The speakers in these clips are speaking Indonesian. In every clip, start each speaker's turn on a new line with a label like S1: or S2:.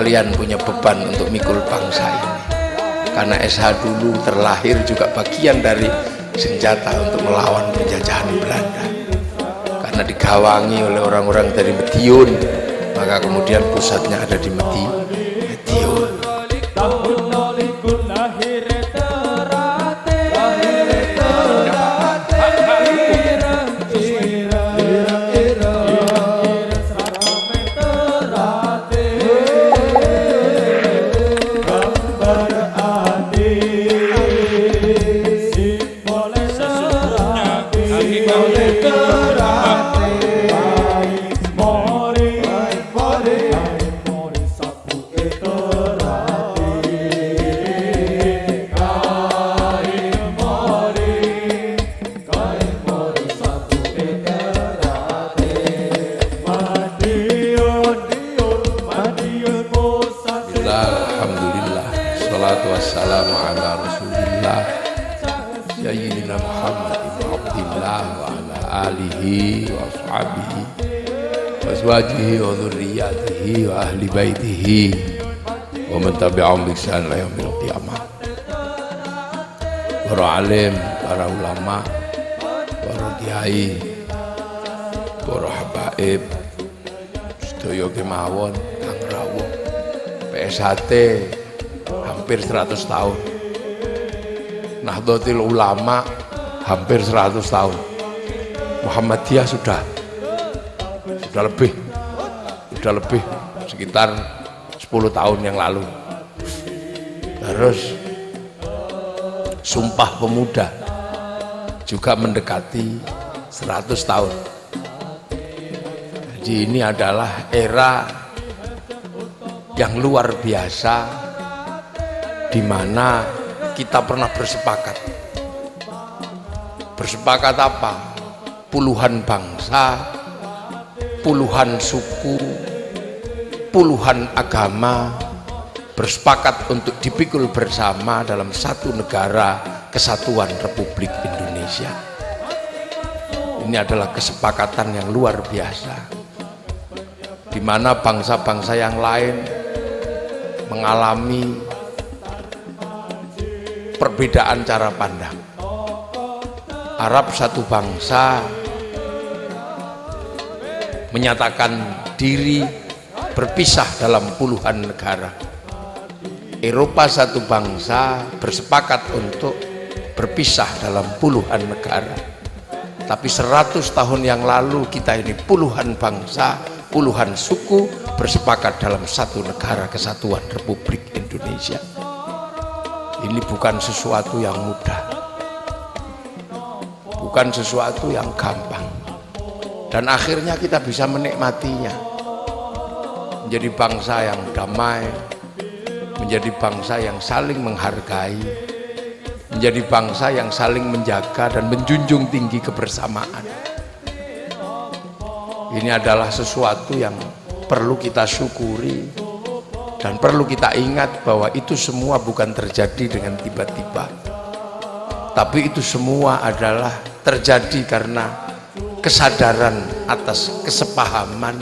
S1: kalian punya beban untuk mikul bangsa ini, karena SH dulu terlahir juga bagian dari senjata untuk melawan penjajahan Belanda, karena digawangi oleh orang-orang dari Madiun, maka kemudian pusatnya ada di Madiun. Wassalamu ala rasulillah sayyidina Muhammad ibn Abdillah wa ala alihi wa ashabihi wa azwajihi wa dhurriyyatihi wa ahli baitihi wa man tabi'ahum bi ihsan ila yaumil qiyamah. Para alim, para ulama, para kiai, para habaib sedaya kemawon kang rawuh PSHT hampir 100 tahun, Nahdlatul Ulama hampir 100 tahun, Muhammadiyah sudah lebih sekitar 10 tahun yang lalu. Terus Sumpah Pemuda juga mendekati 100 tahun. Jadi ini adalah era yang luar biasa, di mana kita pernah bersepakat apa? Puluhan bangsa, puluhan suku, puluhan agama bersepakat untuk dipikul bersama dalam satu negara kesatuan Republik Indonesia. Ini adalah kesepakatan yang luar biasa, di mana bangsa-bangsa yang lain mengalami perbedaan cara pandang. Arab satu bangsa menyatakan diri berpisah dalam puluhan negara. Eropa satu bangsa bersepakat untuk berpisah dalam puluhan negara. Tapi 100 tahun yang lalu kita ini puluhan bangsa, puluhan suku bersepakat dalam satu negara kesatuan Republik Indonesia. Ini bukan sesuatu yang mudah, bukan sesuatu yang gampang, dan akhirnya kita bisa menikmatinya, menjadi bangsa yang damai, menjadi bangsa yang saling menghargai, menjadi bangsa yang saling menjaga dan menjunjung tinggi kebersamaan. Ini adalah sesuatu yang perlu kita syukuri, dan perlu kita ingat bahwa itu semua bukan terjadi dengan tiba-tiba, tapi itu semua adalah terjadi karena kesadaran atas kesepahaman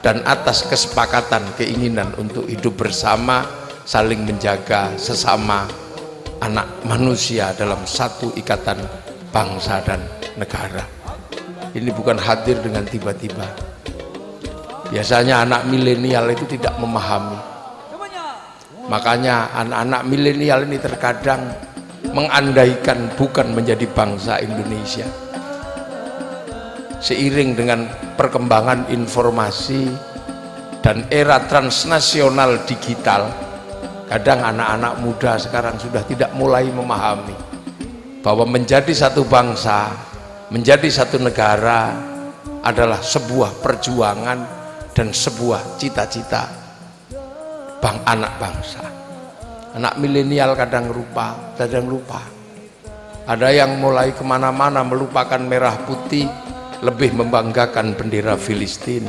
S1: dan atas kesepakatan keinginan untuk hidup bersama, saling menjaga sesama anak manusia dalam satu ikatan bangsa dan negara. Ini bukan hadir dengan tiba-tiba. Biasanya anak milenial itu tidak memahami. Makanya anak-anak milenial ini terkadang mengandaikan bukan menjadi bangsa Indonesia. Seiring dengan perkembangan informasi dan era transnasional digital, kadang anak-anak muda sekarang sudah tidak mulai memahami bahwa menjadi satu bangsa, menjadi satu negara adalah sebuah perjuangan dan sebuah cita-cita anak bangsa. Anak milenial kadang lupa. Ada yang mulai kemana-mana melupakan merah putih, lebih membanggakan bendera Filistin.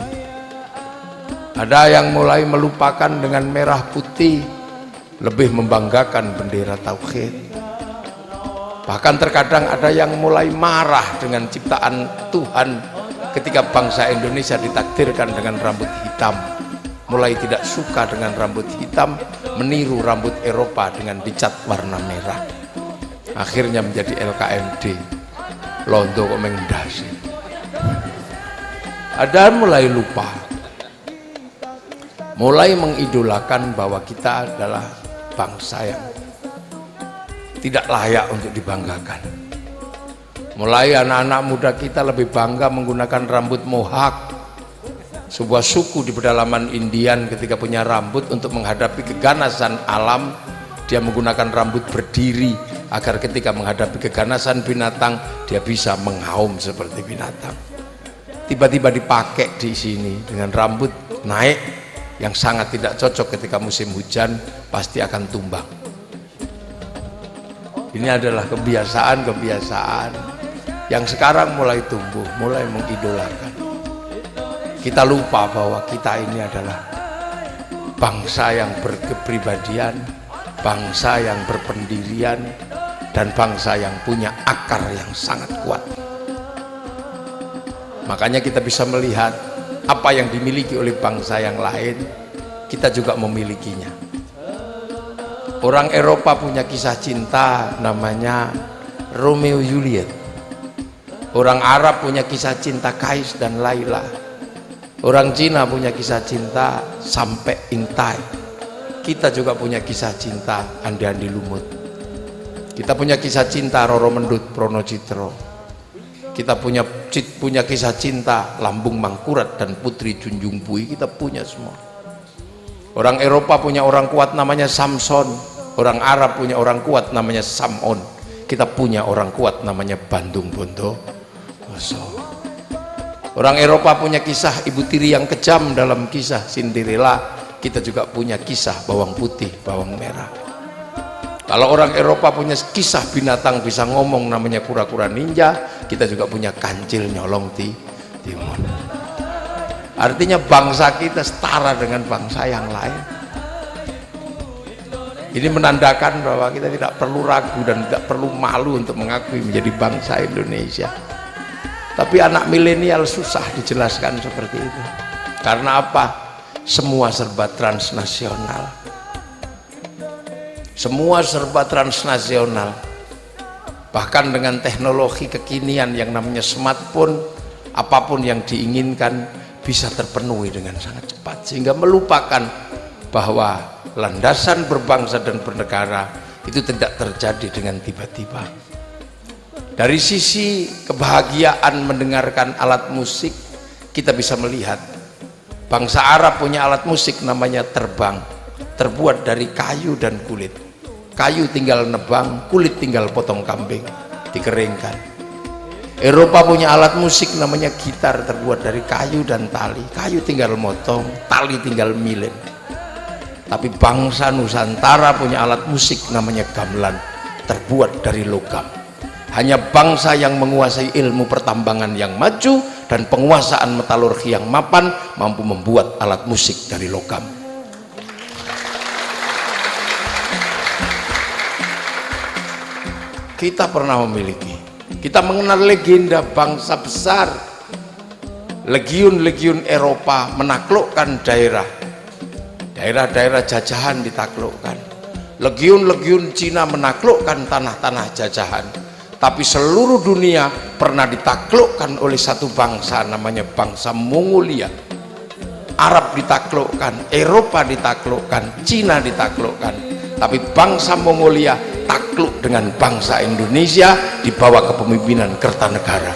S1: Ada yang mulai melupakan dengan merah putih, lebih membanggakan bendera tauhid. Bahkan terkadang ada yang mulai marah dengan ciptaan Tuhan ketika bangsa Indonesia ditakdirkan dengan rambut hitam. mulai tidak suka dengan rambut hitam, meniru rambut Eropa dengan dicat warna merah. Akhirnya menjadi LKMD. Londo kok mengdasi. Ada mulai lupa, mulai mengidolakan bahwa kita adalah bangsa yang tidak layak untuk dibanggakan. Mulai anak-anak muda kita lebih bangga menggunakan rambut mohawk, sebuah suku di pedalaman Indian. Ketika punya rambut untuk menghadapi keganasan alam, dia menggunakan rambut berdiri agar ketika menghadapi keganasan binatang dia bisa mengaum seperti binatang. Tiba-tiba dipakai di sini dengan rambut naik yang sangat tidak cocok ketika musim hujan, pasti akan tumbang. Ini adalah kebiasaan-kebiasaan yang sekarang mulai tumbuh, mulai mengidolakan. Kita lupa bahwa kita ini adalah bangsa yang berkepribadian, bangsa yang berpendirian, dan bangsa yang punya akar yang sangat kuat. Makanya kita bisa melihat apa yang dimiliki oleh bangsa yang lain, kita juga memilikinya. Orang Eropa punya kisah cinta namanya Romeo Juliet. Orang Arab punya kisah cinta Kais dan Laila. Orang Cina punya kisah cinta Sampai Ingtai. Kita juga punya kisah cinta Andi-Andi Lumut. Kita punya kisah cinta Roro Mendut Pronocitro. Kita punya kisah cinta Lambung Mangkurat dan Putri Junjung Pui. Kita punya semua. Orang Eropa punya orang kuat namanya Samson. Orang Arab punya orang kuat namanya Samon. Kita punya orang kuat namanya Bandung Bondowoso. Orang Eropa punya kisah ibu tiri yang kejam dalam kisah Cinderella. Kita juga punya kisah bawang putih, bawang merah. Kalau orang Eropa punya kisah binatang bisa ngomong namanya kura-kura ninja, kita juga punya kancil nyolong timun. Artinya bangsa kita setara dengan bangsa yang lain. Ini menandakan bahwa kita tidak perlu ragu dan tidak perlu malu untuk mengakui menjadi bangsa Indonesia. Tapi anak milenial susah dijelaskan seperti itu. Karena apa? Semua serba transnasional. Semua serba transnasional. Bahkan dengan teknologi kekinian yang namanya smartphone, apapun yang diinginkan bisa terpenuhi dengan sangat cepat, sehingga melupakan bahwa landasan berbangsa dan bernegara itu tidak terjadi dengan tiba-tiba. Dari sisi kebahagiaan mendengarkan alat musik, kita bisa melihat bangsa Arab punya alat musik namanya terbang, terbuat dari kayu dan kulit. Kayu tinggal nebang, kulit tinggal potong kambing, dikeringkan. Eropa punya alat musik namanya gitar, terbuat dari kayu dan tali. Kayu tinggal motong, tali tinggal milin. Tapi bangsa Nusantara punya alat musik namanya gamelan, terbuat dari logam. Hanya bangsa yang menguasai ilmu pertambangan yang maju dan penguasaan metalurgi yang mapan mampu membuat alat musik dari logam. Kita pernah memiliki, kita mengenal legenda bangsa besar. Legiun-legiun Eropa menaklukkan daerah-daerah jajahan ditaklukkan. Legiun-legiun Cina menaklukkan tanah-tanah jajahan. Tapi seluruh dunia pernah ditaklukkan oleh satu bangsa namanya bangsa Mongolia. Arab ditaklukkan, Eropa ditaklukkan, Cina ditaklukkan. Tapi bangsa Mongolia takluk dengan bangsa Indonesia di bawah kepemimpinan Kertanegara.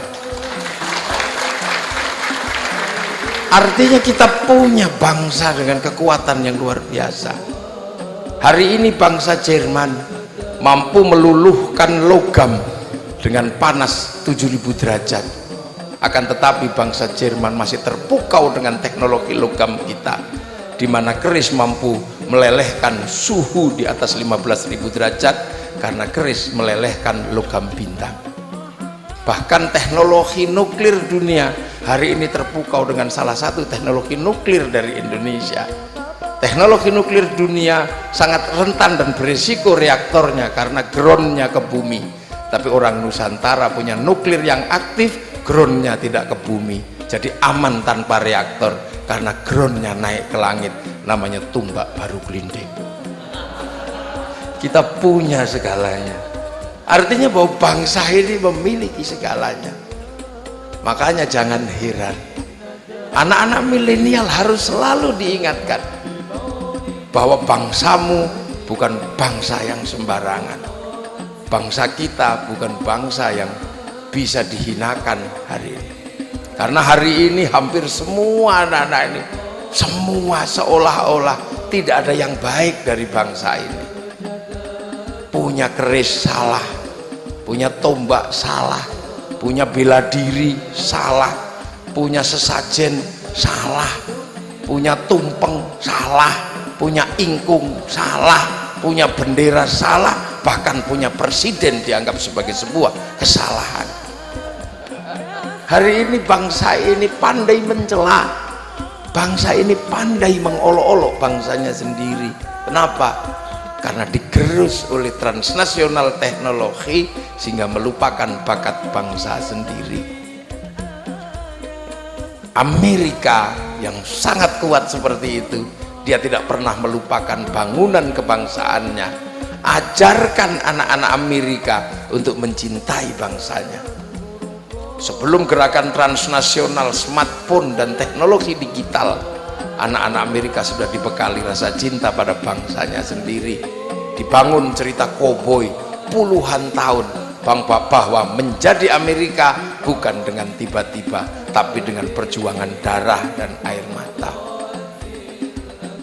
S1: Artinya kita punya bangsa dengan kekuatan yang luar biasa. Hari ini bangsa Jerman mampu meluluhkan logam dengan panas 7000 derajat. Akan tetapi bangsa Jerman masih terpukau dengan teknologi logam kita, di mana keris mampu melelehkan suhu di atas 15.000 derajat karena keris melelehkan logam bintang. Bahkan teknologi nuklir dunia hari ini terpukau dengan salah satu teknologi nuklir dari Indonesia. Teknologi nuklir dunia sangat rentan dan berisiko reaktornya karena groundnya ke bumi. Tapi orang Nusantara punya nuklir yang aktif, groundnya tidak ke bumi, jadi aman tanpa reaktor karena groundnya naik ke langit, namanya tumbak baru gelinding. Kita punya segalanya, artinya bahwa bangsa ini memiliki segalanya. Makanya jangan heran anak-anak milenial harus selalu diingatkan bahwa bangsamu bukan bangsa yang sembarangan. Bangsa kita bukan bangsa yang bisa dihinakan hari ini. Karena hari ini hampir semua anak-anak ini, semua seolah-olah tidak ada yang baik dari bangsa ini. Punya keris salah, punya tombak salah, punya bela diri salah, punya sesajen salah, punya tumpeng salah, punya ingkung salah, punya bendera salah, bahkan punya presiden dianggap sebagai sebuah kesalahan. Hari ini bangsa ini pandai mencela, bangsa ini pandai mengolok-olok bangsanya sendiri. Kenapa? Karena digerus oleh transnasional teknologi sehingga melupakan bakat bangsa sendiri. Amerika yang sangat kuat seperti itu, dia tidak pernah melupakan bangunan kebangsaannya. Ajarkan anak-anak Amerika untuk mencintai bangsanya. Sebelum gerakan transnasional, smartphone dan teknologi digital, anak-anak Amerika sudah dibekali rasa cinta pada bangsanya sendiri. Dibangun cerita koboi puluhan tahun bahwa menjadi Amerika bukan dengan tiba-tiba, tapi dengan perjuangan darah dan air mata.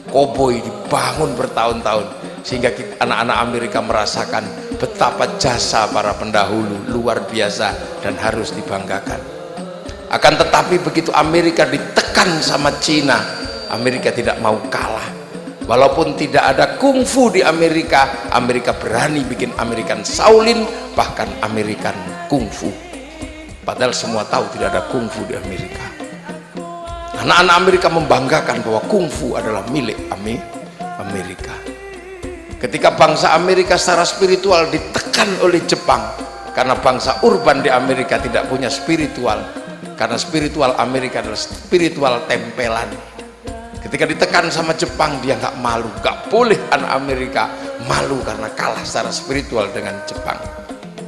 S1: Koboi dibangun bertahun-tahun sehingga anak-anak Amerika merasakan betapa jasa para pendahulu luar biasa dan harus dibanggakan. Akan tetapi begitu Amerika ditekan sama Cina, Amerika tidak mau kalah. Walaupun tidak ada kungfu di Amerika, Amerika berani bikin American Shaolin, bahkan American kungfu. Padahal semua tahu tidak ada kungfu di Amerika. Anak-anak Amerika membanggakan bahwa kungfu adalah milik Amerika. Ketika bangsa Amerika secara spiritual ditekan oleh Jepang, karena bangsa urban di Amerika tidak punya spiritual, karena spiritual Amerika adalah spiritual tempelan. Ketika ditekan sama Jepang, dia nggak malu, nggak boleh anak Amerika malu karena kalah secara spiritual dengan Jepang.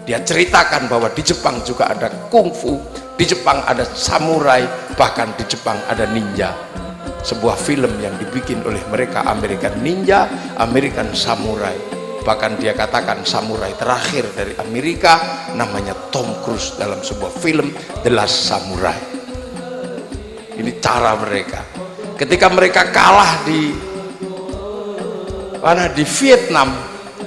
S1: Dia ceritakan bahwa di Jepang juga ada kungfu, di Jepang ada samurai, bahkan di Jepang ada ninja. Sebuah film yang dibikin oleh mereka, American Ninja, American Samurai. Bahkan dia katakan samurai terakhir dari Amerika namanya Tom Cruise dalam sebuah film The Last Samurai. Ini cara mereka. Ketika mereka kalah di Vietnam,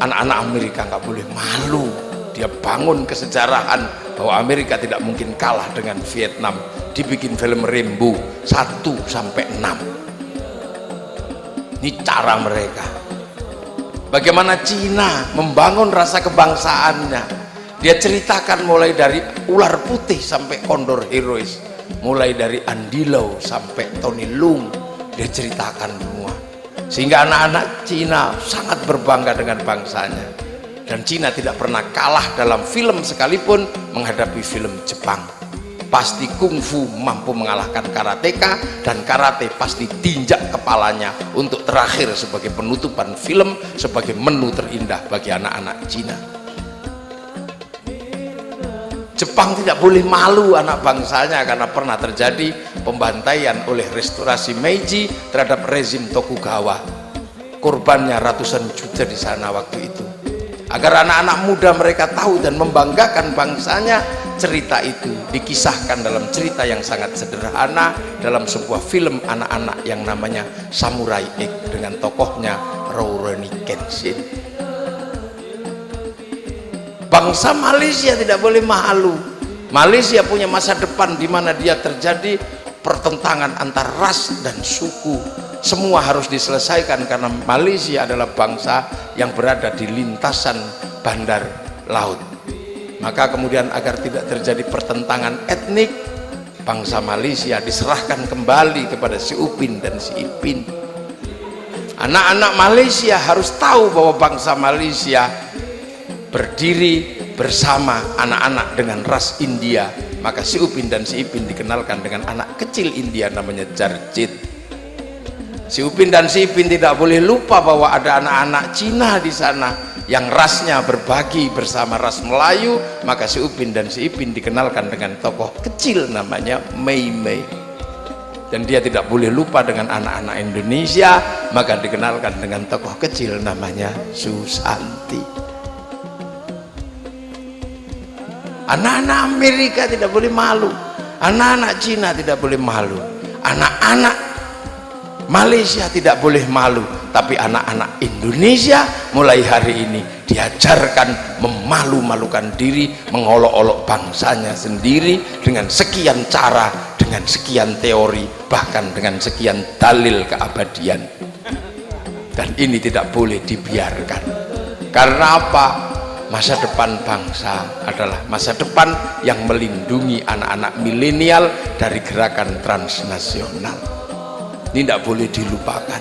S1: anak-anak Amerika nggak boleh malu. Dia bangun kesejarahan bahwa Amerika tidak mungkin kalah dengan Vietnam. Dibikin film Rambo 1-6. Ini cara mereka. Bagaimana Cina membangun rasa kebangsaannya. Dia ceritakan mulai dari ular putih sampai kondor herois, mulai dari Andy Lau sampai Tony Leung, dia ceritakan semua. Sehingga anak-anak Cina sangat berbangga dengan bangsanya. Dan Cina tidak pernah kalah dalam film sekalipun menghadapi film Jepang. Pasti kungfu mampu mengalahkan karateka, dan karate pasti tinjak kepalanya untuk terakhir sebagai penutupan film, sebagai menu terindah bagi anak-anak Cina. Jepang tidak boleh malu anak bangsanya karena pernah terjadi pembantaian oleh restorasi Meiji terhadap rezim Tokugawa. Korbannya ratusan juta di sana waktu itu. Agar anak-anak muda mereka tahu dan membanggakan bangsanya, cerita itu dikisahkan dalam cerita yang sangat sederhana dalam sebuah film anak-anak yang namanya Samurai X dengan tokohnya Rurouni Kenshin. Bangsa Malaysia tidak boleh malu. Malaysia punya masa depan di mana dia terjadi pertentangan antar ras dan suku. Semua harus diselesaikan karena Malaysia adalah bangsa yang berada di lintasan bandar laut. Maka kemudian agar tidak terjadi pertentangan etnik, bangsa Malaysia diserahkan kembali kepada si Upin dan si Ipin. Anak-anak Malaysia harus tahu bahwa bangsa Malaysia berdiri bersama anak-anak dengan ras India, maka si Upin dan si Ipin dikenalkan dengan anak kecil India namanya Jarjit. Si Upin dan si Ipin tidak boleh lupa bahwa ada anak-anak Cina di sana yang rasnya berbagi bersama ras Melayu, maka si Upin dan si Ipin dikenalkan dengan tokoh kecil namanya Mei Mei. Dan dia tidak boleh lupa dengan anak-anak Indonesia, maka dikenalkan dengan tokoh kecil namanya Susanti. Anak-anak Amerika tidak boleh malu, anak-anak Cina tidak boleh malu, anak-anak Malaysia tidak boleh malu, tapi anak-anak Indonesia mulai hari ini diajarkan memalu-malukan diri, mengolok-olok bangsanya sendiri dengan sekian cara, dengan sekian teori, bahkan dengan sekian dalil keabadian. Dan ini tidak boleh dibiarkan. Karena apa? Masa depan bangsa adalah masa depan yang melindungi anak-anak milenial dari gerakan transnasional. Ini tidak boleh dilupakan.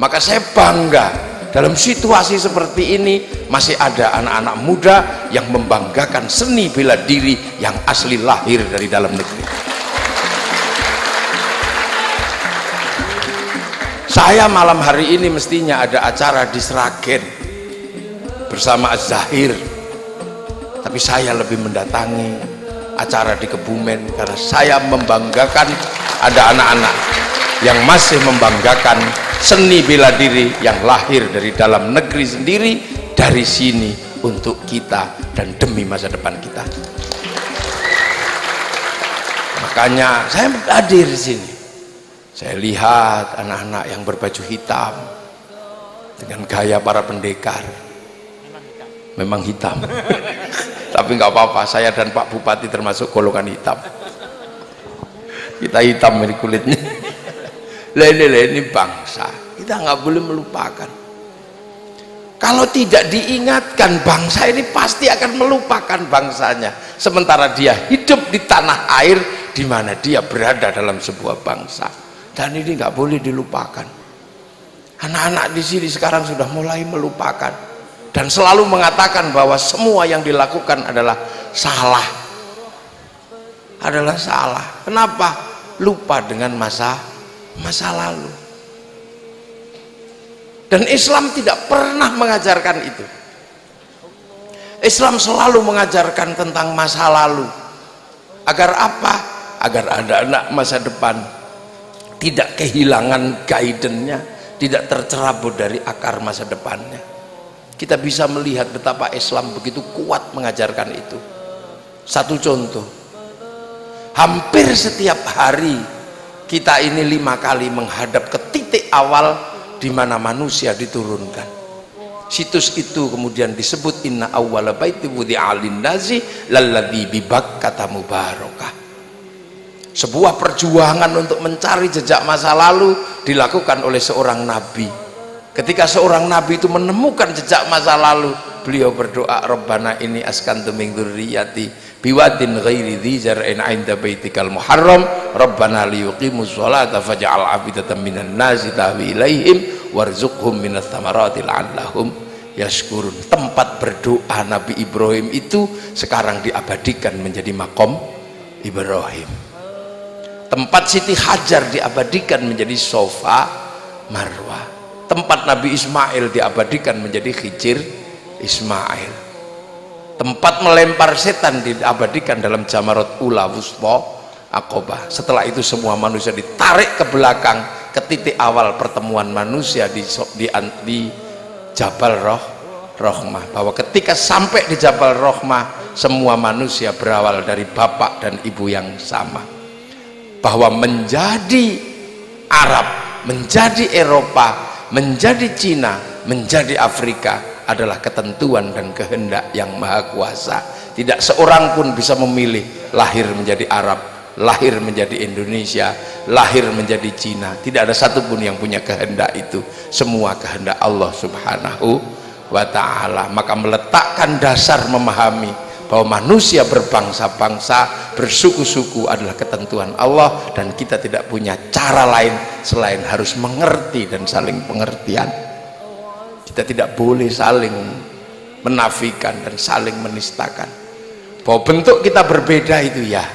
S1: Maka saya bangga dalam situasi seperti ini masih ada anak-anak muda yang membanggakan seni bela diri yang asli lahir dari dalam negeri. Saya malam hari ini mestinya ada acara di Sragen bersama Az-Zahir, tapi saya lebih mendatangi acara di Kebumen karena saya membanggakan ada anak-anak yang masih membanggakan seni bela diri yang lahir dari dalam negeri sendiri, dari sini untuk kita dan demi masa depan kita. Makanya saya hadir di sini. Saya lihat anak-anak yang berbaju hitam dengan gaya para pendekar. Memang hitam. Tapi nggak apa-apa, saya dan Pak Bupati termasuk golongan hitam. Kita hitam dari kulitnya. Ini bangsa, kita nggak boleh melupakan. Kalau tidak diingatkan, bangsa ini pasti akan melupakan bangsanya, sementara dia hidup di tanah air di mana dia berada dalam sebuah bangsa. Dan ini nggak boleh dilupakan. Anak-anak di sini sekarang sudah mulai melupakan dan selalu mengatakan bahwa semua yang dilakukan adalah salah, Kenapa? Lupa dengan masa lalu. Dan Islam tidak pernah mengajarkan itu. Islam selalu mengajarkan tentang masa lalu. Agar apa? Agar ada anak masa depan tidak kehilangan guidance-nya, tidak tercerabut dari akar masa depannya. Kita bisa melihat betapa Islam begitu kuat mengajarkan itu. Satu contoh, hampir setiap hari kita ini 5 kali menghadap ke titik awal di mana manusia diturunkan. Situs itu kemudian disebut inna awwala baiti wudi'a lin-nasi lalladzi bi Bakkata mubarakah. Sebuah perjuangan untuk mencari jejak masa lalu dilakukan oleh seorang nabi. Ketika seorang nabi itu menemukan jejak masa lalu, beliau berdoa, Rabbana inni askantu min dzurriyyati biwadin ghairi dzi zar'in 'inda baitikal muharram Rabbana liyuqimus sholata faj'al 'afidatan minan nasi tahwi ilaihim warzuqhum minas thamarati la'allahum yashkurun. Tempat berdoa Nabi Ibrahim itu sekarang diabadikan menjadi makom Ibrahim. Tempat Siti Hajar diabadikan menjadi Sofa Marwah. Tempat Nabi Ismail diabadikan menjadi Hijir Ismail. Tempat melempar setan diabadikan dalam Jamarat Ula Wuspa Aqobah. Setelah itu semua manusia ditarik ke belakang ke titik awal pertemuan manusia di Jabal Rohmah. Bahwa ketika sampai di Jabal Rohmah, semua manusia berawal dari bapak dan ibu yang sama. Bahwa menjadi Arab, menjadi Eropa, menjadi Cina, menjadi Afrika adalah ketentuan dan kehendak yang maha kuasa. Tidak seorang pun bisa memilih lahir menjadi Arab, lahir menjadi Indonesia, lahir menjadi Cina. Tidak ada satupun yang punya kehendak itu. Semua kehendak Allah subhanahu wa ta'ala. Maka meletakkan dasar memahami bahwa manusia berbangsa-bangsa, bersuku-suku adalah ketentuan Allah, dan kita tidak punya cara lain selain harus mengerti dan saling pengertian. Kita tidak boleh saling menafikan dan saling menistakan. Bahwa bentuk kita berbeda itu ya.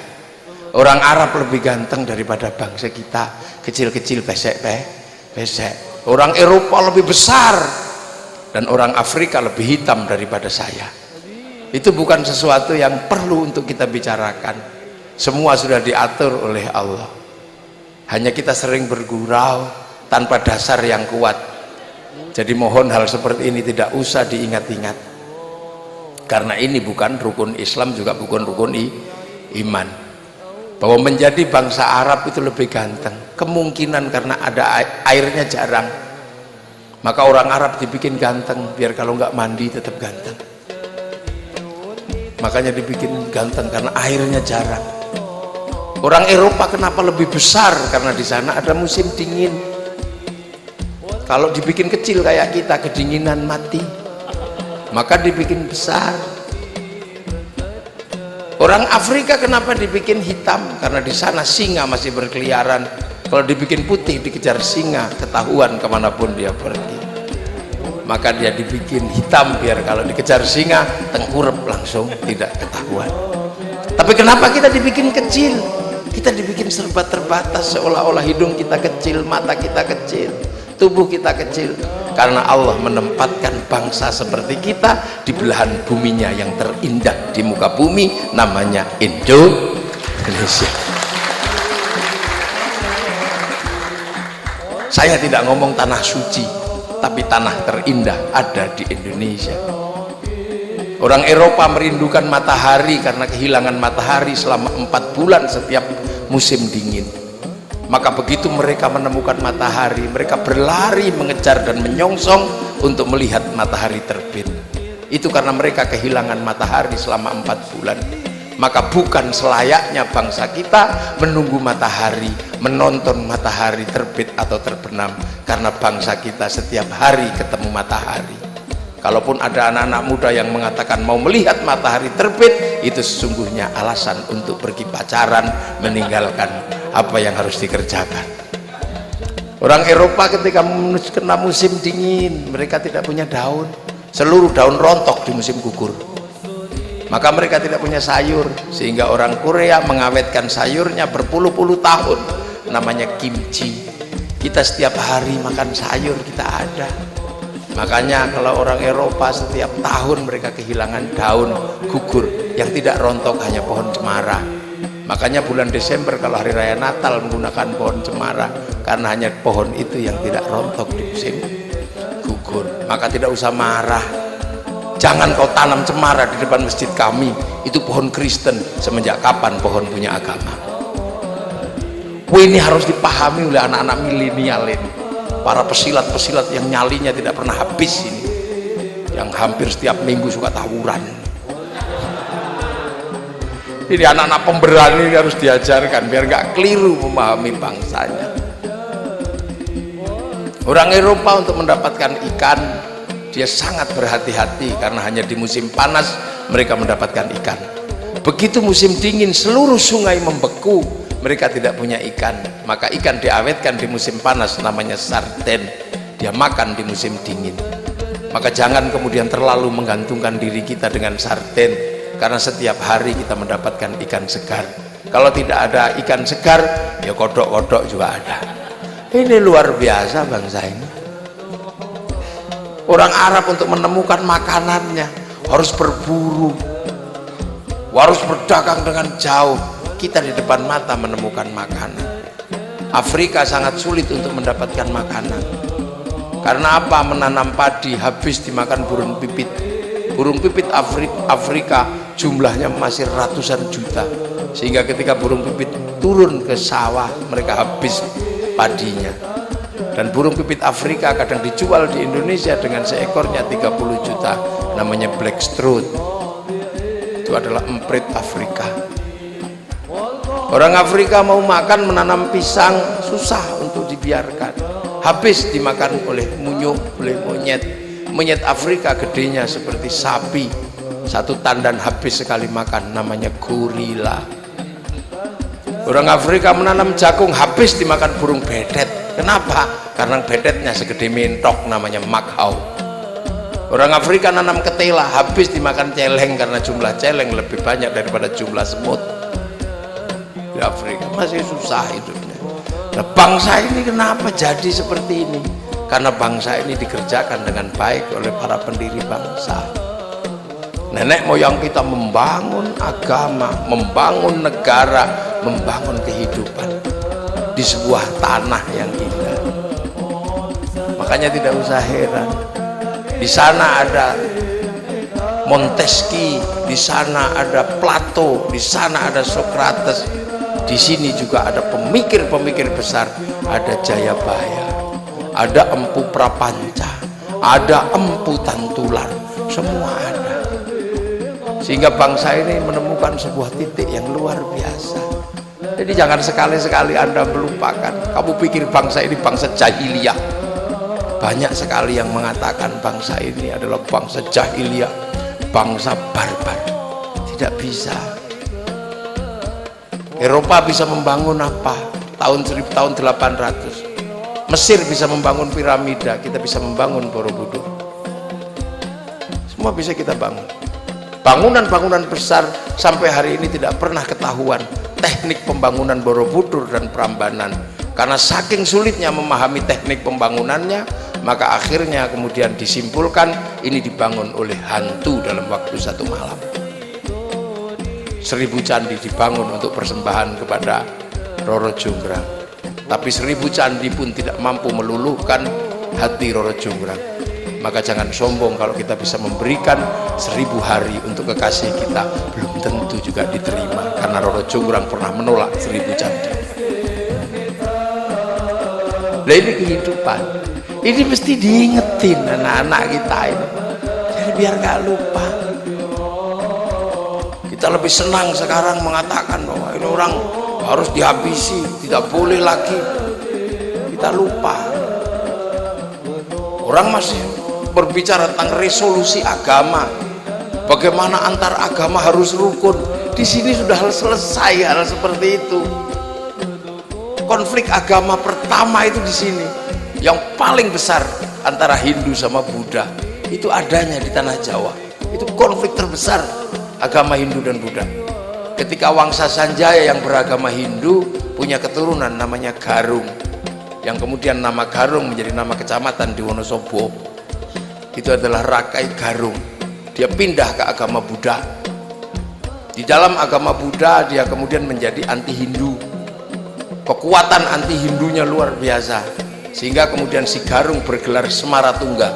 S1: Orang Arab lebih ganteng daripada bangsa kita, kecil-kecil besek. Orang Eropa lebih besar dan orang Afrika lebih hitam daripada saya. Itu bukan sesuatu yang perlu untuk kita bicarakan. Semua sudah diatur oleh Allah. Hanya kita sering bergurau tanpa dasar yang kuat. Jadi mohon hal seperti ini tidak usah diingat-ingat. Karena ini bukan rukun Islam, juga bukan rukun iman. Bahwa menjadi bangsa Arab itu lebih ganteng. Kemungkinan karena ada airnya jarang. Maka orang Arab dibikin ganteng, biar kalau nggak mandi tetap ganteng. Makanya dibikin ganteng karena airnya jarang. Orang Eropa kenapa lebih besar? Karena di sana ada musim dingin. Kalau dibikin kecil kayak kita, kedinginan mati. Maka dibikin besar. Orang Afrika kenapa dibikin hitam? Karena di sana singa masih berkeliaran. Kalau dibikin putih dikejar singa, ketahuan kemanapun dia pergi. Maka dia dibikin hitam biar kalau dikejar singa tengkurap langsung, tidak ketahuan. Tapi kenapa kita dibikin kecil? Kita dibikin serba terbatas, seolah-olah hidung kita kecil, mata kita kecil, tubuh kita kecil. Karena Allah menempatkan bangsa seperti kita di belahan buminya yang terindah di muka bumi, namanya Indonesia. Saya tidak ngomong tanah suci, tapi tanah terindah ada di Indonesia. Orang Eropa merindukan matahari karena kehilangan matahari selama 4 bulan setiap musim dingin. Maka begitu mereka menemukan matahari, mereka berlari mengejar dan menyongsong untuk melihat matahari terbit. Itu karena mereka kehilangan matahari selama 4 bulan. Maka bukan selayaknya bangsa kita menunggu matahari, menonton matahari terbit atau terbenam, karena bangsa kita setiap hari ketemu matahari. Kalaupun ada anak-anak muda yang mengatakan mau melihat matahari terbit, itu sesungguhnya alasan untuk pergi pacaran, meninggalkan apa yang harus dikerjakan. Orang Eropa ketika kena musim dingin, mereka tidak punya daun. Seluruh daun rontok di musim gugur. Maka mereka tidak punya sayur, sehingga orang Korea mengawetkan sayurnya berpuluh-puluh tahun, namanya kimchi. Kita setiap hari makan sayur, kita ada. Makanya kalau orang Eropa setiap tahun mereka kehilangan daun gugur, yang tidak rontok hanya pohon cemara. Makanya bulan Desember kalau hari raya Natal menggunakan pohon cemara, karena hanya pohon itu yang tidak rontok di musim gugur. Maka tidak usah marah. Jangan kau tanam cemara di depan masjid kami, itu pohon Kristen. Semenjak kapan pohon punya agama? Ini harus dipahami oleh anak-anak milenial ini, para pesilat-pesilat yang nyalinya tidak pernah habis ini, yang hampir setiap minggu suka tawuran. Ini anak-anak pemberani harus diajarkan biar nggak keliru memahami bangsanya. Orang Eropa untuk mendapatkan ikan, dia sangat berhati-hati karena hanya di musim panas mereka mendapatkan ikan. Begitu musim dingin seluruh sungai membeku, mereka tidak punya ikan. Maka ikan diawetkan di musim panas, namanya sarden. Dia makan di musim dingin. Maka jangan kemudian terlalu menggantungkan diri kita dengan sarden, karena setiap hari kita mendapatkan ikan segar. Kalau tidak ada ikan segar, ya kodok-kodok juga ada. Ini luar biasa bangsa ini. Orang Arab untuk menemukan makanannya harus berburu, harus berdagang dengan jauh. Kita di depan mata menemukan makanan. Afrika sangat sulit untuk mendapatkan makanan. Karena apa? Menanam padi habis dimakan burung pipit. Burung pipit Afrika jumlahnya masih ratusan juta, sehingga ketika burung pipit turun ke sawah mereka habis padinya. Dan burung pipit Afrika kadang dijual di Indonesia dengan seekornya 30 juta, namanya blackstrut. Itu adalah emprit Afrika. Orang Afrika mau makan menanam pisang susah untuk dibiarkan, habis dimakan oleh munyuk, oleh monyet. Monyet Afrika gedenya seperti sapi, satu tandan habis sekali makan, namanya gorila. Orang Afrika menanam jagung habis dimakan burung bedet. Kenapa? Karena bedetnya segede mentok, namanya makhau. Orang Afrika nanam ketela, habis dimakan celeng karena jumlah celeng lebih banyak daripada jumlah semut. Di Afrika masih susah hidupnya. Nah, bangsa ini kenapa jadi seperti ini? Karena bangsa ini dikerjakan dengan baik oleh para pendiri bangsa. Nenek moyang kita membangun agama, membangun negara, membangun kehidupan di sebuah tanah yang indah. Makanya tidak usah heran, di sana ada Montesquieu, di sana ada Plato, di sana ada Socrates, di sini juga ada pemikir-pemikir besar, ada Jayabaya, ada Empu Prapanca, ada Empu Tantular, semua ada. Sehingga bangsa ini menemukan sebuah titik yang luar biasa. Jadi jangan sekali-sekali Anda melupakan. Kamu pikir bangsa ini bangsa jahiliyah? Banyak sekali yang mengatakan bangsa ini adalah bangsa jahiliyah, bangsa barbar. Tidak bisa. Eropa bisa membangun apa? Tahun 800. Mesir bisa membangun piramida, kita bisa membangun Borobudur. Semua bisa kita bangun. Bangunan-bangunan besar sampai hari ini tidak pernah ketahuan teknik pembangunan Borobudur dan Prambanan. Karena saking sulitnya memahami teknik pembangunannya, maka akhirnya kemudian disimpulkan ini dibangun oleh hantu dalam waktu 1 malam. 1000 candi dibangun untuk persembahan kepada Roro Jonggrang, tapi 1000 candi pun tidak mampu meluluhkan hati Roro Jonggrang. Maka jangan sombong kalau kita bisa memberikan 1000 hari untuk kekasih kita, belum tentu juga diterima, karena Roro Jonggrang pernah menolak 1000 candi. Nah, ini kehidupan, ini mesti diingetin anak-anak kita ini, jadi biar gak lupa. Kita lebih senang sekarang mengatakan bahwa ini orang harus dihabisi, tidak boleh lagi. Kita lupa. Orang masih berbicara tentang resolusi agama, bagaimana antar agama harus rukun. Di sini sudah selesai hal seperti itu. Konflik agama pertama itu di sini, yang paling besar antara Hindu sama Buddha, itu adanya di tanah Jawa. Itu konflik terbesar agama Hindu dan Buddha. Ketika Wangsa Sanjaya yang beragama Hindu punya keturunan namanya Garung, yang kemudian nama Garung menjadi nama kecamatan di Wonosobo, itu adalah Rakai Garung. Dia pindah ke agama Buddha. Di dalam agama Buddha dia kemudian menjadi anti Hindu. Kekuatan anti Hindunya luar biasa, sehingga kemudian si Garung bergelar Semaratungga.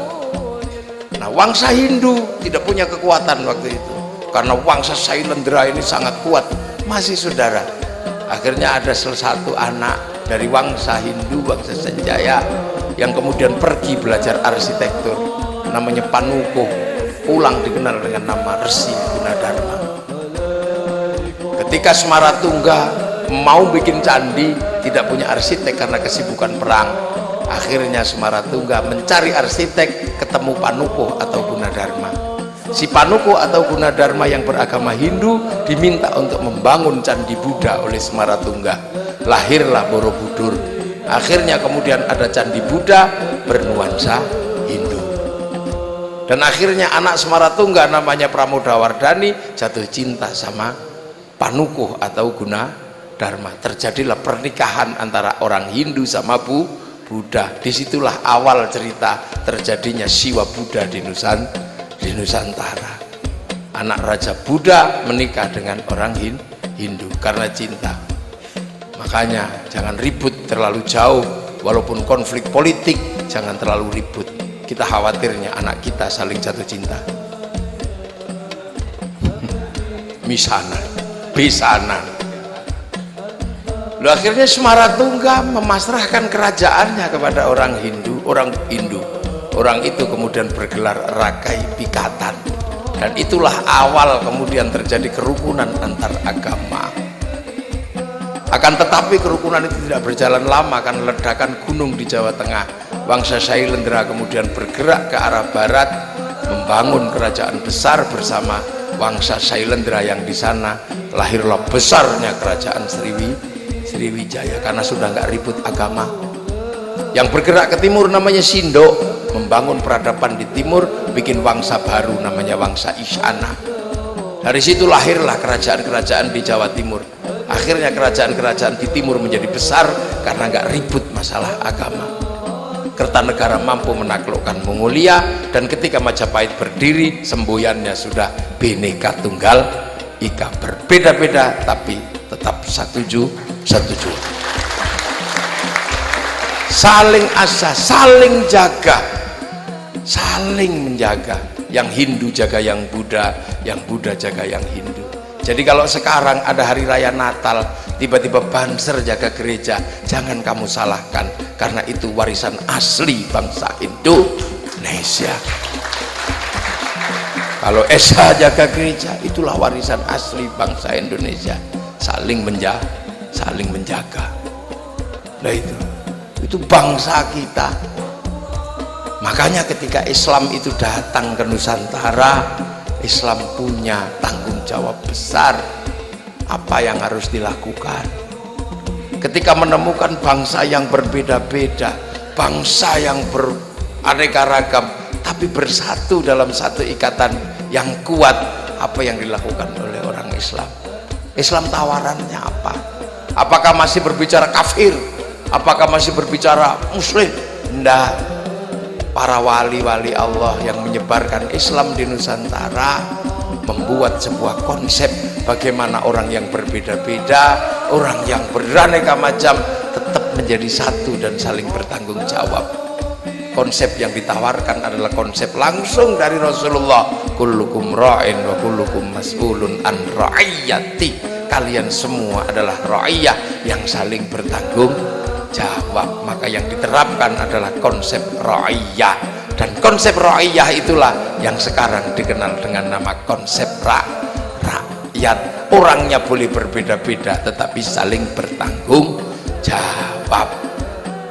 S1: Nah, Wangsa Hindu tidak punya kekuatan waktu itu, karena Wangsa Sailendra ini sangat kuat, masih saudara. Akhirnya ada salah satu anak dari Wangsa Hindu, Wangsa Sanjaya, yang kemudian pergi belajar arsitektur, namanya Panuko, pulang dikenal dengan nama Resi Gunadarma. Ketika Semaratungga mau bikin candi, tidak punya arsitek karena kesibukan perang, akhirnya Semaratungga mencari arsitek, ketemu Panuko atau Gunadarma. Si Panuko atau Gunadarma yang beragama Hindu diminta untuk membangun candi Buddha oleh Semaratungga. Lahirlah Borobudur. Akhirnya kemudian ada candi Buddha bernuansa Hindu. Dan akhirnya anak Semaratungga namanya Pramodawardhani jatuh cinta sama Panuko atau Gunadarma. Terjadilah pernikahan antara orang Hindu sama Buddha. Disitulah awal cerita terjadinya Siwa Buddha di Nusantara. Anak Raja Buddha menikah dengan orang Hindu karena cinta. Makanya jangan ribut terlalu jauh, walaupun konflik politik jangan terlalu ribut. Kita khawatirnya anak kita saling jatuh cinta. Misana, besanan. Lalu akhirnya Semaratungga memasrahkan kerajaannya kepada orang Hindu. Orang itu kemudian bergelar Rakai Pikatan, dan itulah awal kemudian terjadi kerukunan antar agama. Akan tetapi kerukunan itu tidak berjalan lama karena ledakan gunung di Jawa Tengah. Wangsa Sailendra kemudian bergerak ke arah barat, membangun kerajaan besar bersama Wangsa Sailendra, yang di sana lahirlah besarnya kerajaan Sriwijaya karena sudah nggak ribut agama. Yang bergerak ke timur namanya Sindok. membangun peradaban di timur, bikin bangsa baru namanya bangsa Isyana. Dari situ lahirlah kerajaan-kerajaan di Jawa Timur. Akhirnya kerajaan-kerajaan di timur menjadi besar karena nggak ribut masalah agama. Kertanegara mampu menaklukkan Mongolia, dan ketika Majapahit berdiri, semboyannya sudah Bhinneka Tunggal Ika, berbeda-beda tapi tetap satu tujuan. Saling asah, saling jaga, saling menjaga. Yang Hindu jaga yang Buddha, yang Buddha jaga yang Hindu. Jadi kalau sekarang ada hari raya Natal, tiba-tiba Banser jaga gereja, jangan kamu salahkan, karena itu warisan asli bangsa Indonesia. Kalau Esa jaga gereja, itulah warisan asli bangsa Indonesia. Saling menjaga. Nah itu bangsa kita. Makanya ketika Islam itu datang ke Nusantara, Islam punya tanggung jawab besar. Apa yang harus dilakukan ketika menemukan bangsa yang berbeda-beda, bangsa yang beraneka ragam tapi bersatu dalam satu ikatan yang kuat? Apa yang dilakukan oleh orang Islam? Islam tawarannya apa? Apakah masih berbicara kafir? Apakah masih berbicara muslim? Enggak. Para wali-wali Allah yang menyebarkan Islam di Nusantara membuat sebuah konsep bagaimana orang yang berbeda-beda, orang yang beraneka macam tetap menjadi satu dan saling bertanggung jawab. Konsep yang ditawarkan adalah konsep langsung dari Rasulullah, kullukum ra'in wa kullukum mas'ulun an ra'iyati. Kalian semua adalah ra'iyah yang saling bertanggung jawab. Maka yang diterapkan adalah konsep ra'iyah, dan konsep ra'iyah itulah yang sekarang dikenal dengan nama konsep rakyat. Orangnya boleh berbeda-beda tetapi saling bertanggung jawab.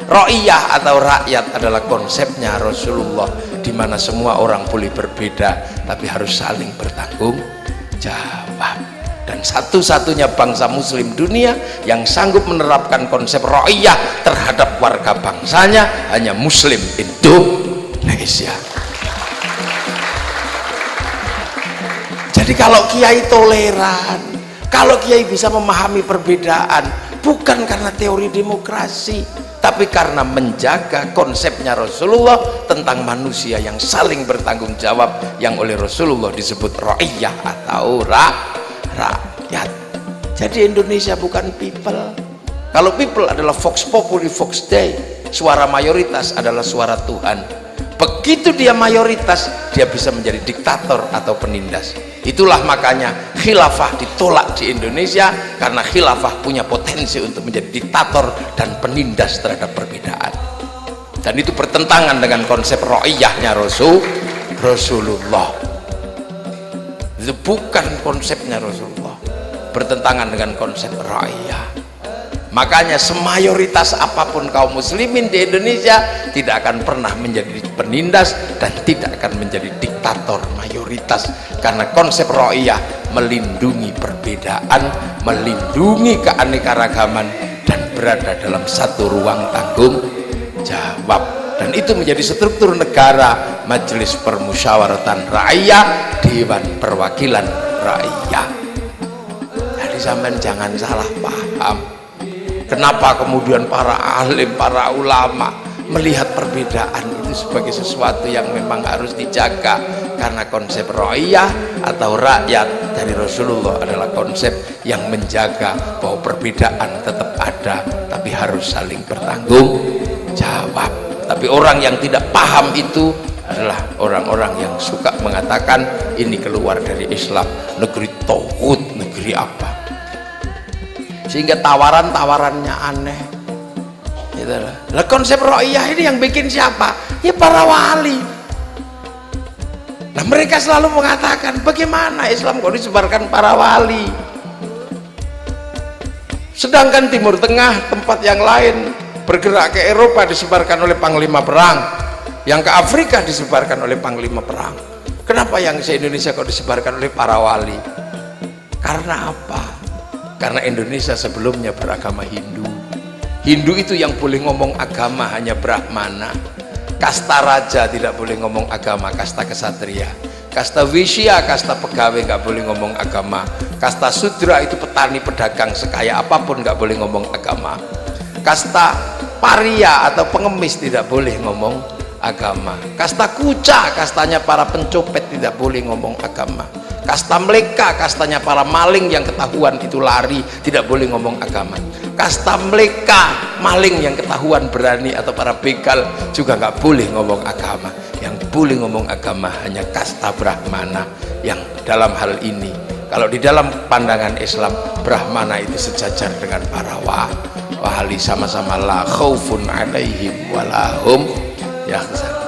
S1: Ra'iyah atau rakyat adalah konsepnya Rasulullah, di mana semua orang boleh berbeda tapi harus saling bertanggung jawab. Dan satu-satunya bangsa muslim dunia yang sanggup menerapkan konsep ra'iyah terhadap warga bangsanya hanya muslim Indonesia. Jadi kalau kiai toleran, kalau kiai bisa memahami perbedaan, bukan karena teori demokrasi, tapi karena menjaga konsepnya Rasulullah tentang manusia yang saling bertanggung jawab, yang oleh Rasulullah disebut ra'iyah atau rakyat. Jadi Indonesia bukan people. Kalau people adalah vox populi vox dei, suara mayoritas adalah suara Tuhan. Begitu dia mayoritas, dia bisa menjadi diktator atau penindas. Itulah makanya khilafah ditolak di Indonesia, karena khilafah punya potensi untuk menjadi diktator dan penindas terhadap perbedaan. Dan itu bertentangan dengan konsep ra'iyahnya Rasulullah. Itu bukan konsepnya Rasulullah, bertentangan dengan konsep ra'iyah. Makanya semayoritas apapun kaum muslimin di Indonesia tidak akan pernah menjadi penindas dan tidak akan menjadi diktator mayoritas, karena konsep ra'iyah melindungi perbedaan, melindungi keanekaragaman, dan berada dalam satu ruang tanggung jawab. Dan itu menjadi struktur negara, Majelis Permusyawaratan Rakyat, Dewan Perwakilan Rakyat. Jadi sampean jangan salah paham. Kenapa kemudian para alim, para ulama melihat perbedaan itu sebagai sesuatu yang memang harus dijaga? Karena konsep ra'iyah atau rakyat dari Rasulullah adalah konsep yang menjaga bahwa perbedaan tetap ada tapi harus saling bertanggung jawab. Tapi orang yang tidak paham itu adalah orang-orang yang suka mengatakan ini keluar dari Islam, negeri tauhid, negeri apa, sehingga tawaran-tawarannya aneh gitu lah. Nah, konsep ra'iyah ini yang bikin siapa? Ya para wali. Nah, mereka selalu mengatakan bagaimana Islam kok disebarkan para wali, sedangkan Timur Tengah, tempat yang lain, bergerak ke Eropa disebarkan oleh panglima perang, yang ke Afrika disebarkan oleh panglima perang. Kenapa yang se Indonesia kok disebarkan oleh para wali? Karena apa? Karena Indonesia sebelumnya beragama Hindu. Hindu itu yang boleh ngomong agama hanya Brahmana. Kasta raja tidak boleh ngomong agama, kasta kesatria. Kasta wisya, kasta pegawai nggak boleh ngomong agama. Kasta sudra itu petani pedagang sekaya apapun nggak boleh ngomong agama. Kasta paria atau pengemis tidak boleh ngomong agama. Kasta kuca, kastanya para pencopet, tidak boleh ngomong agama. Kasta mleka, kastanya para maling yang ketahuan itu lari, tidak boleh ngomong agama. Kasta mleka, maling yang ketahuan berani, atau para begal juga nggak boleh ngomong agama. Yang boleh ngomong agama hanya kasta brahmana, yang dalam hal ini, kalau di dalam pandangan Islam, brahmana itu sejajar dengan para wali, sama-sama la khaufun alaihim walahum yahzanun.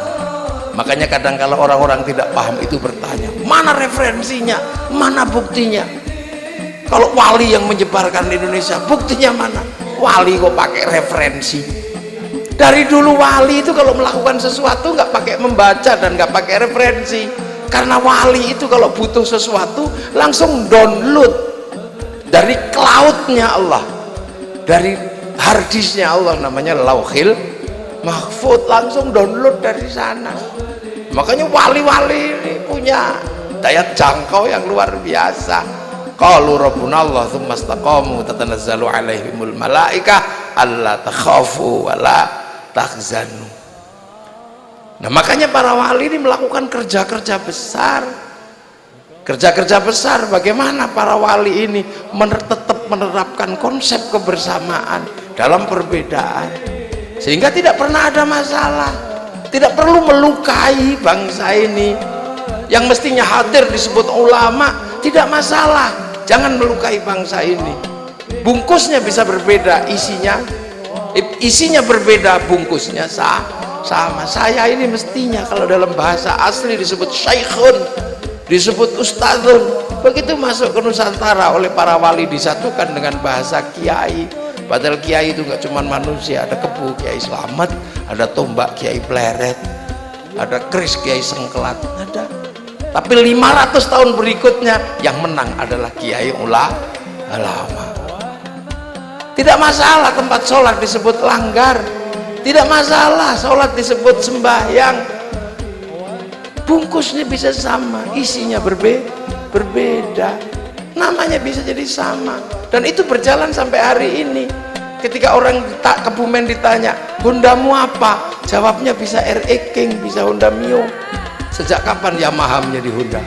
S1: Makanya kadang kalau orang-orang tidak paham itu bertanya, mana referensinya, mana buktinya? Kalau wali yang menyebarkan di Indonesia, buktinya mana? Wali kok pakai referensi? Dari dulu wali itu kalau melakukan sesuatu nggak pakai membaca dan nggak pakai referensi, karena wali itu kalau butuh sesuatu langsung download dari cloudnya Allah, dari harddisknya Allah, namanya Lauhil Mahfud, langsung download dari sana. Makanya wali-wali ini punya daya jangkau yang luar biasa. Qalu rabbuna Allah tsumma istaqamu tatanazzalu alaihimul malaikah alla takhafu wa la tahzanu. Nah, makanya para wali ini melakukan kerja-kerja besar. Kerja-kerja besar, bagaimana para wali ini tetap menerapkan konsep kebersamaan dalam perbedaan, sehingga tidak pernah ada masalah, tidak perlu melukai bangsa ini. Yang mestinya hadir disebut ulama, tidak masalah, jangan melukai bangsa ini. Bungkusnya bisa berbeda, isinya berbeda, bungkusnya sama. Saya ini mestinya kalau dalam bahasa asli disebut syaikhun, disebut ustadzun. Begitu masuk ke Nusantara oleh para wali disatukan dengan bahasa kiai. Padahal kiai itu nggak cuma manusia, ada kebu Kiai Slamet, ada tombak Kiai Pleret, ada keris Kiai Sengkelat, ada. Tapi 500 tahun berikutnya yang menang adalah Kiai ulama. Tidak masalah tempat sholat disebut langgar, tidak masalah sholat disebut sembahyang. Bungkusnya bisa sama, isinya berbeda, namanya bisa jadi sama, dan itu berjalan sampai hari ini. Ketika orang Kebumen ditanya, Hondamu apa? Jawabnya bisa RE King, bisa Honda Mio. Sejak kapan Yamaha menjadi Honda?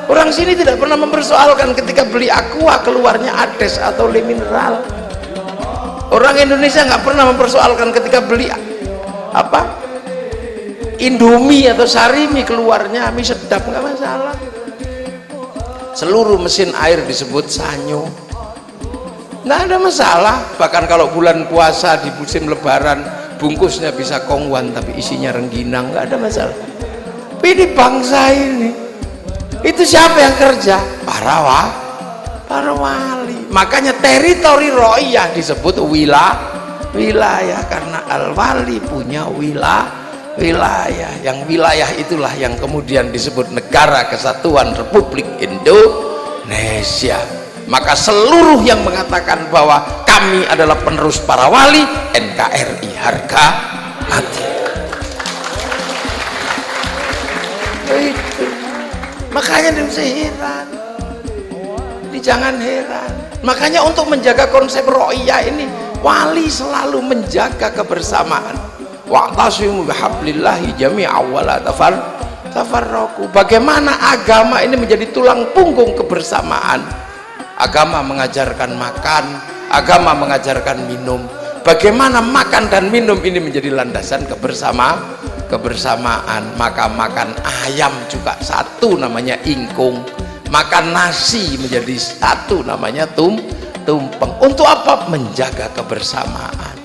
S1: Orang sini tidak pernah mempersoalkan ketika beli Aqua keluarnya Ades atau Le Mineral. Orang Indonesia nggak pernah mempersoalkan ketika beli Indomie atau Sarimi keluarnya mie sedap, nggak masalah. Seluruh mesin air disebut Sanyo, nggak ada masalah. Bahkan kalau bulan puasa di musim lebaran bungkusnya bisa kongwan tapi isinya rengginang, nggak ada masalah. Tapi di bangsa ini itu siapa yang kerja? Para wali. Makanya teritori ro'iyah disebut wilayah, karena al-wali punya wilayah. Yang wilayah itulah yang kemudian disebut Negara Kesatuan Republik Indonesia. Maka seluruh yang mengatakan bahwa kami adalah penerus para wali, NKRI harga mati. Itu makanya jangan heran. Makanya untuk menjaga konsep ro'iyah ini, wali selalu menjaga kebersamaan. Wa'tasimu bihablillahi jami'an wa la tafarraqu. Bagaimana agama ini menjadi tulang punggung kebersamaan. Agama mengajarkan makan, agama mengajarkan minum. Bagaimana makan dan minum ini menjadi landasan kebersamaan. Maka makan ayam juga satu, namanya ingkung. Makan nasi menjadi satu, namanya tumpeng. Untuk apa? Menjaga kebersamaan.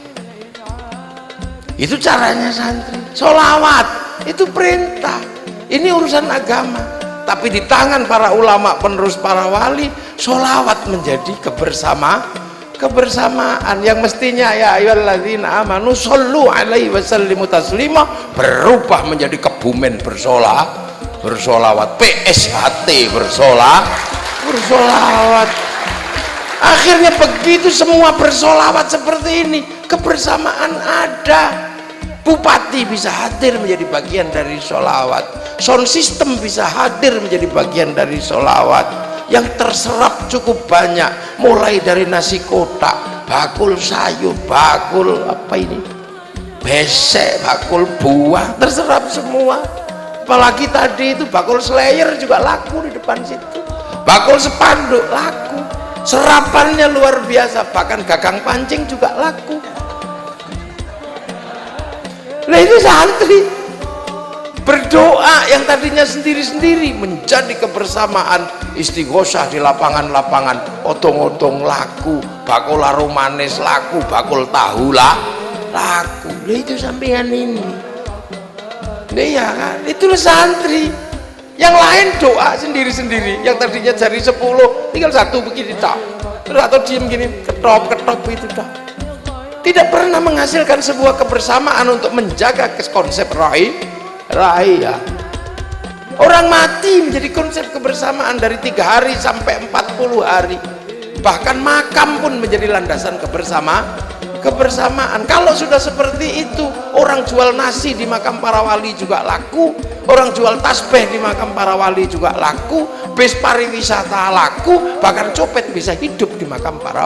S1: Itu caranya santri. Sholawat itu perintah, ini urusan agama. Tapi di tangan para ulama penerus para wali, sholawat menjadi kebersamaan yang mestinya ya ayyuhalladzina amanu shollu alaihi wasallimu taslima berubah menjadi Kebumen bersolawat, PSHT bersolawat. Akhirnya begitu semua bersolawat seperti ini, kebersamaan ada. Bupati bisa hadir menjadi bagian dari sholawat, sound system bisa hadir menjadi bagian dari sholawat. Yang terserap cukup banyak, mulai dari nasi kotak, bakul sayur, bakul apa ini, besek, bakul buah, terserap semua. Apalagi tadi itu bakul slayer juga laku di depan situ, bakul sepanduk laku, serapannya luar biasa, bahkan gagang pancing juga laku. Nah itu santri berdoa yang tadinya sendiri-sendiri menjadi kebersamaan, istighosah di lapangan-lapangan, otong-otong laku, bakul laru manis laku, bakul tahu laku. Nah itu sampean ini. Nah ya kan, itulah santri. Yang lain doa sendiri-sendiri, yang tadinya jari 10 tinggal 1 begini tak, atau diem gini ketop-ketop itu tak. Tidak pernah menghasilkan sebuah kebersamaan untuk menjaga konsep raya. Orang mati menjadi konsep kebersamaan dari 3 hari sampai 40 hari. Bahkan makam pun menjadi landasan kebersamaan. Kalau sudah seperti itu, orang jual nasi di makam para wali juga laku, orang jual tasbih di makam para wali juga laku, bis pariwisata laku, bahkan copet bisa hidup di makam para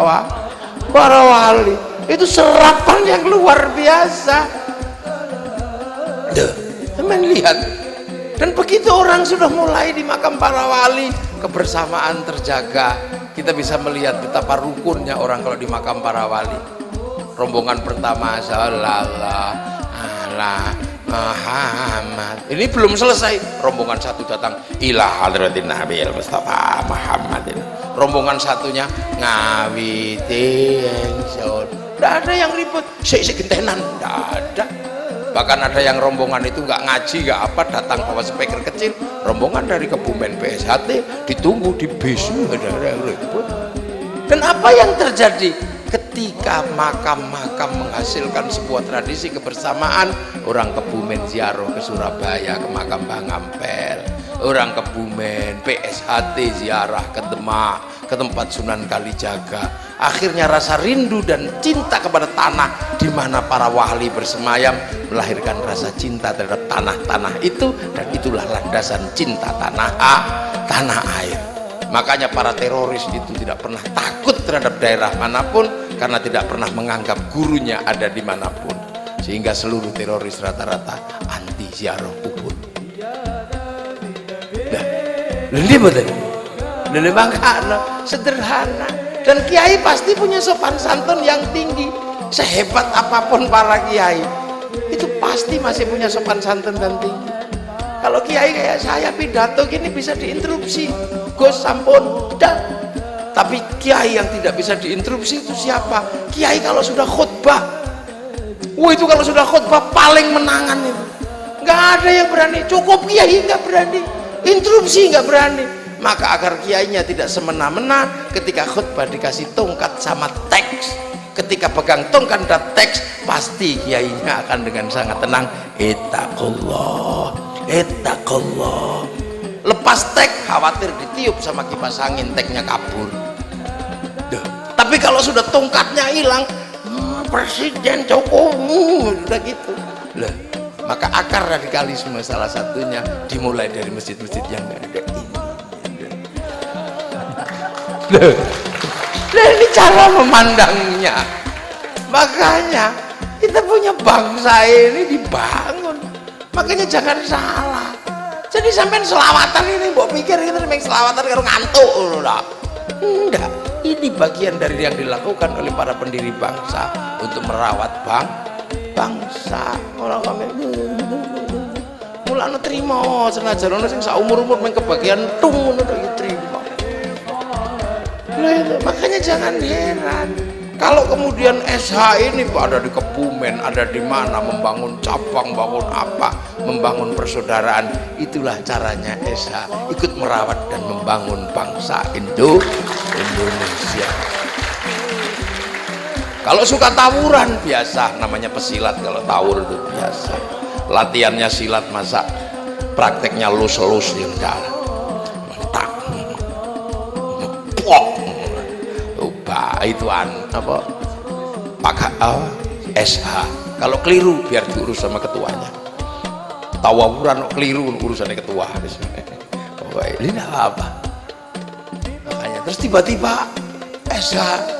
S1: wali. Itu serapan yang luar biasa. Teman lihat, dan begitu orang sudah mulai di makam para wali, kebersamaan terjaga. Kita bisa melihat betapa rukunnya orang kalau di makam para wali. Rombongan pertama sallallahu alaihi Muhammad, ini belum selesai. Rombongan satu datang ila hadratin Nabi Mustafa Muhammadin. Rombongan satunya ngawiti ingsun. Tidak ada yang ribut, gentenan, tidak ada. Bahkan ada yang rombongan itu nggak ngaji, nggak apa, datang bawa speaker kecil. Rombongan dari Kebumen PSHT ditunggu di bis, ada yang ribut. Dan apa yang terjadi ketika makam-makam menghasilkan sebuah tradisi kebersamaan? Orang Kebumen ziarah ke Surabaya ke makam Bang Ampel, orang Kebumen PSHT ziarah ke Demak ke tempat Sunan Kalijaga. Akhirnya rasa rindu dan cinta kepada tanah di mana para wali bersemayam melahirkan rasa cinta terhadap tanah-tanah itu, dan itulah landasan cinta tanah air. Makanya para teroris itu tidak pernah takut terhadap daerah manapun karena tidak pernah menganggap gurunya ada di manapun, sehingga seluruh teroris rata-rata anti ziarah kubur. Nah, ini betul. Ini makanya sederhana. Dan kiai pasti punya sopan santun yang tinggi. Sehebat apapun para kiai, itu pasti masih punya sopan santun dan tinggi. Kalau kiai kayak saya pidato gini bisa diinterupsi, Gus sampun, udah. Tapi kiai yang tidak bisa diinterupsi itu siapa? Kiai kalau sudah khutbah, itu kalau sudah khutbah paling menangan itu. Nggak ada yang berani, cukup kiai nggak berani, interupsi nggak berani. Maka agar kiainya tidak semena-mena, ketika khutbah dikasih tongkat sama teks, ketika pegang tongkat dan teks, pasti kiainya akan dengan sangat tenang, ittaqullah, ittaqullah. Lepas teks khawatir ditiup sama kipas angin, teknya kabur. Tapi kalau sudah tongkatnya hilang, Presiden Jokowi udah gitu. Maka akar radikalisme salah satunya dimulai dari masjid-masjid yang nggak ada ini. Nah ini cara memandangnya. Makanya kita punya bangsa ini dibangun, makanya jangan salah. Jadi sampai selawatan ini mbok pikir kita memang selawatan karo ngantuk udah. Enggak, ini bagian dari yang dilakukan oleh para pendiri bangsa untuk merawat bangsa. Orang kami mulane trimo senajan ono sing saumur-umur meng kebagian tung ngono tok trimo. Makanya jangan heran kalau kemudian SH ini ada di Kebumen, ada di mana, membangun cabang, bangun apa, membangun persaudaraan. Itulah caranya SH, ikut merawat dan membangun bangsa Indonesia. Kalau suka tawuran biasa, namanya pesilat. Kalau tawur itu biasa, latihannya silat, masa prakteknya lus-lus yang dalam mentak itu apa pakai SH Kalau keliru biar diurus sama ketuanya. Tawawuran keliru urusannya ketua. Ini apa? Makanya terus tiba-tiba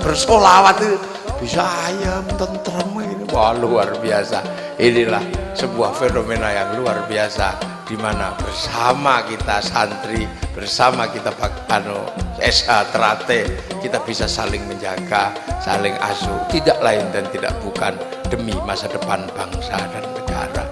S1: bersolawat itu bisa ayam tentrem ini. Wah, luar biasa. Inilah sebuah fenomena yang luar biasa, di mana bersama kita santri, bersama kita SH Terate, kita bisa saling menjaga, saling asuh, tidak lain dan tidak bukan demi masa depan bangsa dan negara.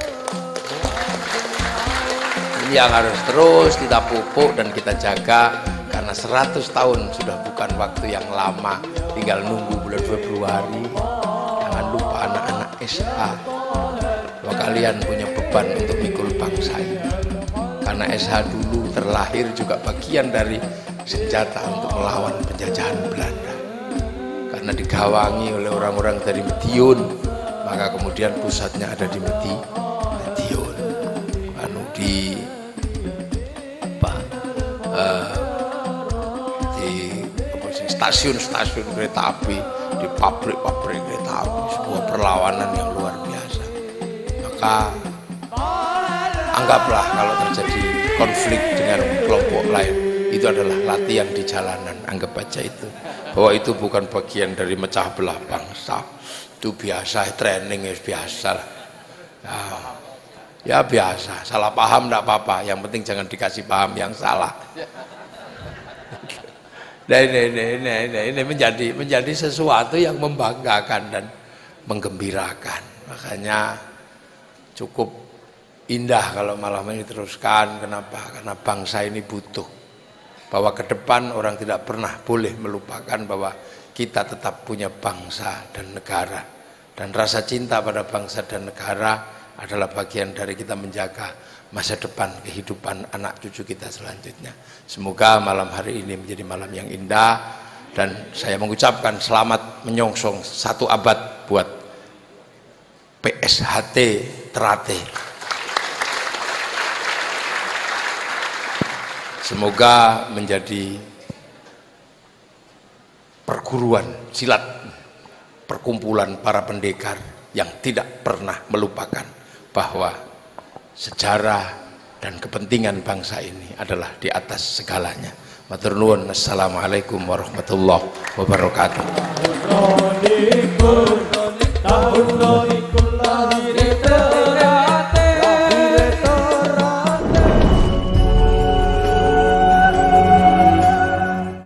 S1: Ini yang harus terus kita pupuk dan kita jaga, karena 100 tahun sudah bukan waktu yang lama, tinggal nunggu bulan Februari. Jangan lupa anak-anak SH, bahwa kalian punya beban untuk mikul bangsa ini, karena SH dulu terlahir juga bagian dari senjata untuk melawan penjajahan Belanda, karena digawangi oleh orang-orang dari Madiun, maka kemudian pusatnya ada di Madiun, di stasiun-stasiun kereta api, di pabrik-pabrik kereta api, sebuah perlawanan yang luar biasa. Maka anggaplah kalau terjadi konflik dengan kelompok lain, itu adalah latihan di jalanan. Anggap aja itu, bahwa itu bukan bagian dari mecah belah bangsa. Itu biasa, training biasa lah. Ya biasa, salah paham enggak apa-apa, yang penting jangan dikasih paham yang salah. Nah, ini menjadi sesuatu yang membanggakan dan menggembirakan. Makanya cukup indah kalau malam ini diteruskan. Kenapa? Karena bangsa ini butuh, bahwa ke depan orang tidak pernah boleh melupakan bahwa kita tetap punya bangsa dan negara, dan rasa cinta pada bangsa dan negara adalah bagian dari kita menjaga masa depan kehidupan anak cucu kita selanjutnya. Semoga malam hari ini menjadi malam yang indah, dan saya mengucapkan selamat menyongsong 1 abad buat PSHT Terate. Semoga menjadi perguruan silat, perkumpulan para pendekar yang tidak pernah melupakan bahwa sejarah dan kepentingan bangsa ini adalah di atas segalanya. Matur nuwun. Assalamualaikum warahmatullahi wabarakatuh.